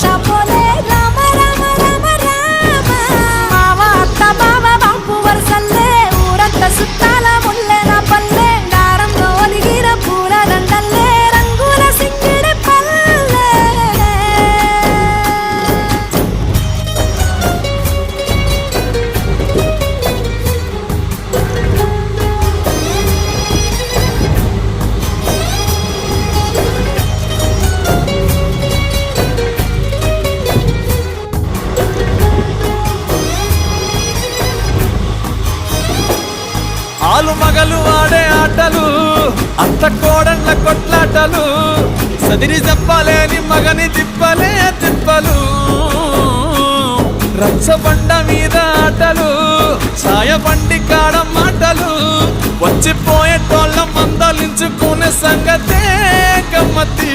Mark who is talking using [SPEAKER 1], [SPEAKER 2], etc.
[SPEAKER 1] షాపోలే రామ రామ రామ రామ మావ అత్త బావ బాంపు వరసల్లే ఊరంత సుట్టాల ముల్లె నా పల్లె దారంలో ఒదిగిన పూల దండల్లే రంగుల సింగిడి పల్లె
[SPEAKER 2] ఆలు మగలు ఆడే ఆటలు అత్త కోడళ్ళ కొట్లాటలు సదిరి చెప్పలేని మగని తిప్పలే తిప్పలు రచ్చబండ మీద ఆటలు సాయబండి కాడ మాటలు వచ్చిపోయేటోళ్ళ మందలించుకునే సంగతే గమ్మతి